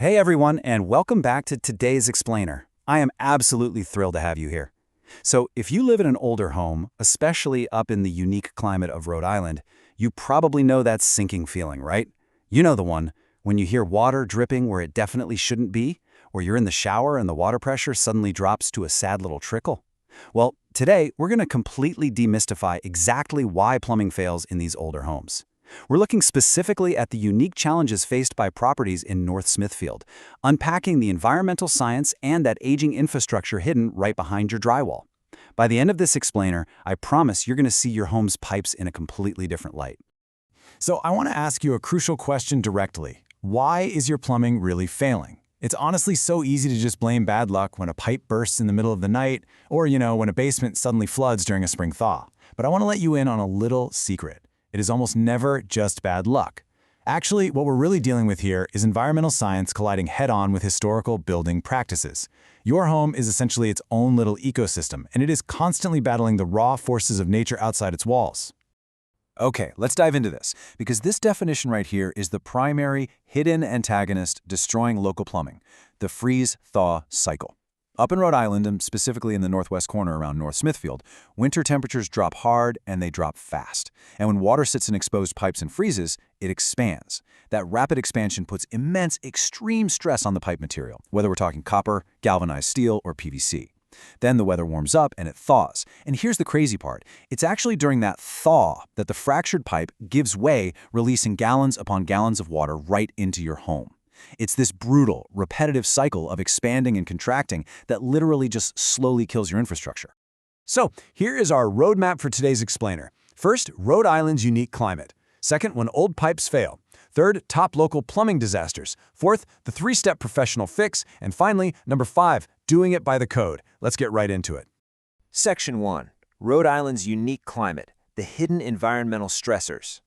Hey everyone, and welcome back to today's Explainer. I am absolutely thrilled to have you here. So, if you live in an older home, especially up in the unique climate of Rhode Island, you probably know that sinking feeling, right? You know the one, when you hear water dripping where it definitely shouldn't be, or you're in the shower and the water pressure suddenly drops to a sad little trickle. Well, today we're going to completely demystify exactly why plumbing fails in these older homes. We're looking specifically at the unique challenges faced by properties in North Smithfield, unpacking the environmental science and that aging infrastructure hidden right behind your drywall. By the end of this explainer, I promise you're going to see your home's pipes in a completely different light. So I want to ask you a crucial question directly. Why is your plumbing really failing? It's honestly so easy to just blame bad luck when a pipe bursts in the middle of the night, or when a basement suddenly floods during a spring thaw. But I want to let you in on a little secret. It is almost never just bad luck. Actually, what we're really dealing with here is environmental science colliding head-on with historical building practices. Your home is essentially its own little ecosystem, and it is constantly battling the raw forces of nature outside its walls. Okay, let's dive into this, because this definition right here is the primary hidden antagonist destroying local plumbing, the freeze-thaw cycle. Up in Rhode Island, and specifically in the northwest corner around North Smithfield, winter temperatures drop hard and they drop fast. And when water sits in exposed pipes and freezes, it expands. That rapid expansion puts immense, extreme stress on the pipe material, whether we're talking copper, galvanized steel, or PVC. Then the weather warms up and it thaws. And here's the crazy part. It's actually during that thaw that the fractured pipe gives way, releasing gallons upon gallons of water right into your home. It's this brutal, repetitive cycle of expanding and contracting that literally just slowly kills your infrastructure. So, here is our roadmap for today's explainer. First, Rhode Island's unique climate. Second, when old pipes fail. Third, top local plumbing disasters. Fourth, the three-step professional fix. And finally, number 5, doing it by the code. Let's get right into it. Section 1. Rhode Island's unique climate, the hidden environmental stressors.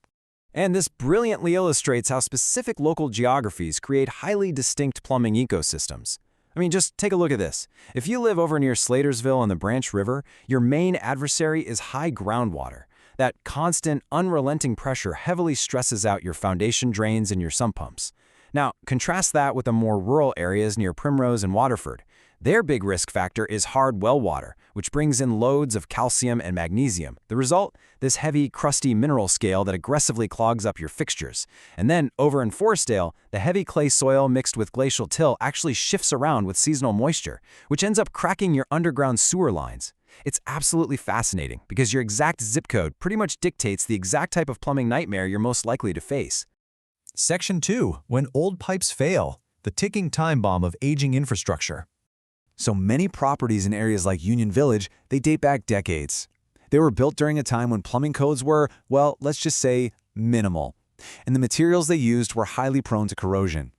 And this brilliantly illustrates how specific local geographies create highly distinct plumbing ecosystems. I mean, just take a look at this. If you live over near Slatersville on the Branch River, your main adversary is high groundwater. That constant, unrelenting pressure heavily stresses out your foundation drains and your sump pumps. Now, contrast that with the more rural areas near Primrose and Waterford. Their big risk factor is hard well water, which brings in loads of calcium and magnesium. The result? This heavy, crusty mineral scale that aggressively clogs up your fixtures. And then, over in Forestdale, the heavy clay soil mixed with glacial till actually shifts around with seasonal moisture, which ends up cracking your underground sewer lines. It's absolutely fascinating because your exact zip code pretty much dictates the exact type of plumbing nightmare you're most likely to face. Section 2. When old pipes fail, the ticking time bomb of aging infrastructure. So many properties in areas like Union Village, they date back decades. They were built during a time when plumbing codes were, well, let's just say, minimal. And the materials they used were highly prone to corrosion.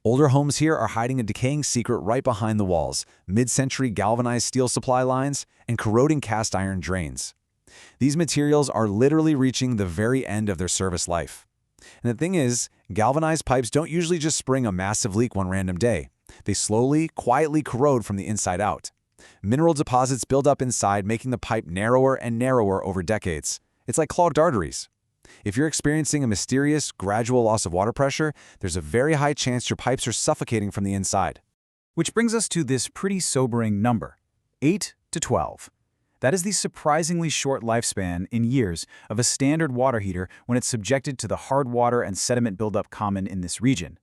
Older homes here are hiding a decaying secret right behind the walls, mid-century galvanized steel supply lines, and corroding cast iron drains. These materials are literally reaching the very end of their service life. And the thing is, galvanized pipes don't usually just spring a massive leak one random day. They slowly, quietly corrode from the inside out. Mineral deposits build up inside, making the pipe narrower and narrower over decades. It's like clogged arteries. If you're experiencing a mysterious, gradual loss of water pressure, there's a very high chance your pipes are suffocating from the inside. Which brings us to this pretty sobering number, 8 to 12. That is the surprisingly short lifespan in years of a standard water heater when it's subjected to the hard water and sediment buildup common in this region.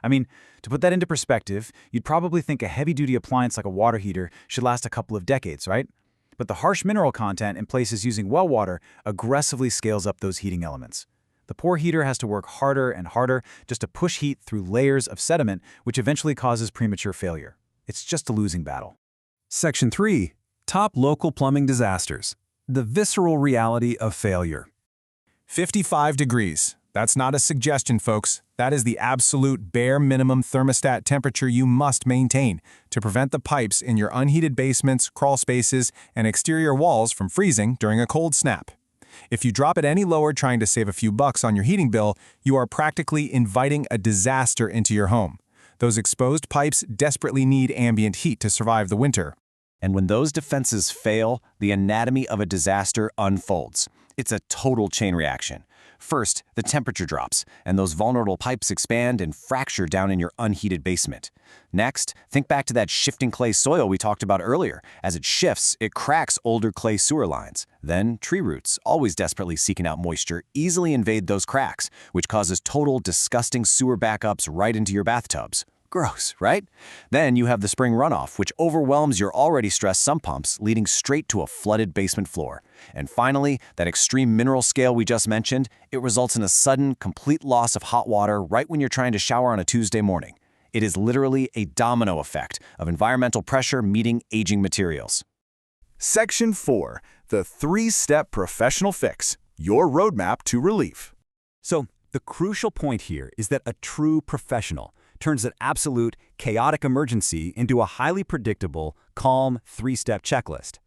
I mean, to put that into perspective, you'd probably think a heavy-duty appliance like a water heater should last a couple of decades, right? But the harsh mineral content in places using well water aggressively scales up those heating elements. The poor heater has to work harder and harder just to push heat through layers of sediment, which eventually causes premature failure. It's just a losing battle. Section 3. Top local plumbing disasters. The visceral reality of failure. 55 degrees. That's not a suggestion, folks. That is the absolute bare minimum thermostat temperature you must maintain to prevent the pipes in your unheated basements, crawl spaces, and exterior walls from freezing during a cold snap. If you drop it any lower trying to save a few bucks on your heating bill, you are practically inviting a disaster into your home. Those exposed pipes desperately need ambient heat to survive the winter. And when those defenses fail, the anatomy of a disaster unfolds. It's a total chain reaction. First, the temperature drops, and those vulnerable pipes expand and fracture down in your unheated basement. Next, think back to that shifting clay soil we talked about earlier. As it shifts, it cracks older clay sewer lines. Then, tree roots, always desperately seeking out moisture, easily invade those cracks, which causes total, disgusting sewer backups right into your bathtubs. Gross, right? Then you have the spring runoff, which overwhelms your already stressed sump pumps, leading straight to a flooded basement floor. And finally, that extreme mineral scale we just mentioned, it results in a sudden, complete loss of hot water right when you're trying to shower on a Tuesday morning. It is literally a domino effect of environmental pressure meeting aging materials. Section 4. The 3-step professional fix. Your roadmap to relief. So, the crucial point here is that a true professional turns an absolute, chaotic emergency into a highly predictable, calm 3-step checklist.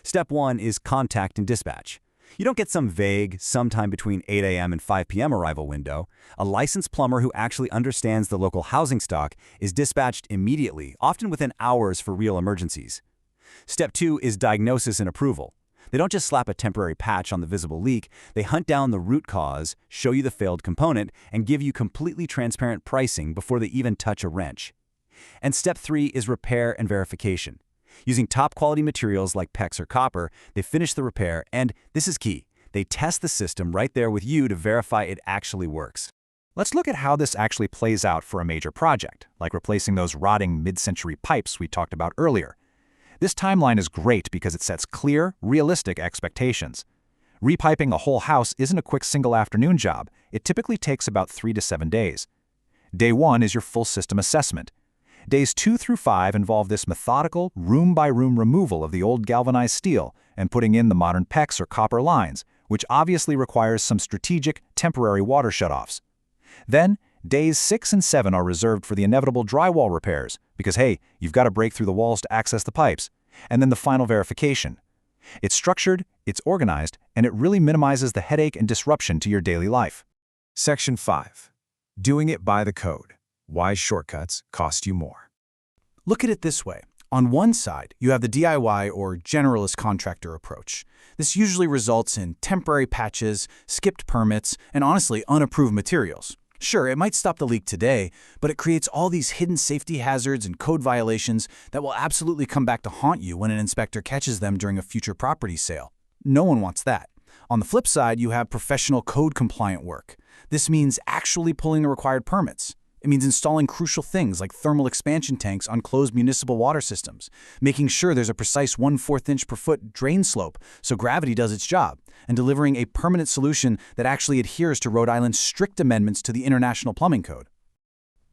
Step 1 is contact and dispatch. You don't get some vague, sometime between 8 a.m. and 5 p.m. arrival window. A licensed plumber who actually understands the local housing stock is dispatched immediately, often within hours for real emergencies. Step 2 is diagnosis and approval. They don't just slap a temporary patch on the visible leak, they hunt down the root cause, show you the failed component, and give you completely transparent pricing before they even touch a wrench. And step 3 is repair and verification. Using top-quality materials like PEX or copper, they finish the repair, and this is key, they test the system right there with you to verify it actually works. Let's look at how this actually plays out for a major project, like replacing those rotting mid-century pipes we talked about earlier. This timeline is great because it sets clear, realistic expectations. Repiping a whole house isn't a quick single afternoon job. It typically takes about 3 to 7 days. Day 1 is your full system assessment. Days 2 through 5 involve this methodical, room-by-room removal of the old galvanized steel and putting in the modern PEX or copper lines, which obviously requires some strategic, temporary water shutoffs. Then, days 6 and 7 are reserved for the inevitable drywall repairs, because hey, you've got to break through the walls to access the pipes. And then the final verification. It's structured, it's organized, and it really minimizes the headache and disruption to your daily life. Section 5. Doing it by the code. Why shortcuts cost you more. Look at it this way. On one side, you have the DIY or generalist contractor approach. This usually results in temporary patches, skipped permits, and honestly, unapproved materials. Sure, it might stop the leak today, but it creates all these hidden safety hazards and code violations that will absolutely come back to haunt you when an inspector catches them during a future property sale. No one wants that. On the flip side, you have professional code-compliant work. This means actually pulling the required permits. It means installing crucial things like thermal expansion tanks on closed municipal water systems, making sure there's a precise 1/4 inch per foot drain slope so gravity does its job, and delivering a permanent solution that actually adheres to Rhode Island's strict amendments to the International Plumbing Code.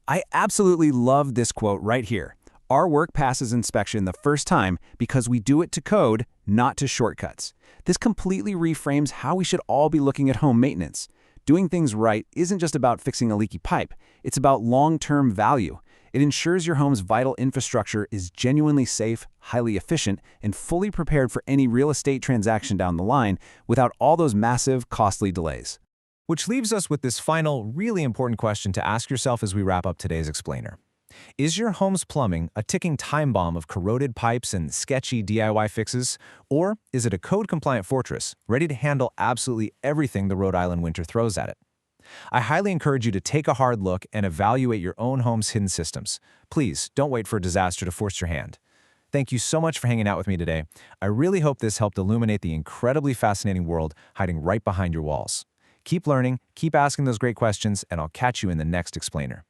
I absolutely love this quote right here. Our work passes inspection the first time because we do it to code, not to shortcuts. This completely reframes how we should all be looking at home maintenance. Doing things right isn't just about fixing a leaky pipe, it's about long-term value. It ensures your home's vital infrastructure is genuinely safe, highly efficient, and fully prepared for any real estate transaction down the line without all those massive, costly delays. Which leaves us with this final, really important question to ask yourself as we wrap up today's explainer. Is your home's plumbing a ticking time bomb of corroded pipes and sketchy DIY fixes? Or is it a code-compliant fortress, ready to handle absolutely everything the Rhode Island winter throws at it? I highly encourage you to take a hard look and evaluate your own home's hidden systems. Please, don't wait for a disaster to force your hand. Thank you so much for hanging out with me today. I really hope this helped illuminate the incredibly fascinating world hiding right behind your walls. Keep learning, keep asking those great questions, and I'll catch you in the next explainer.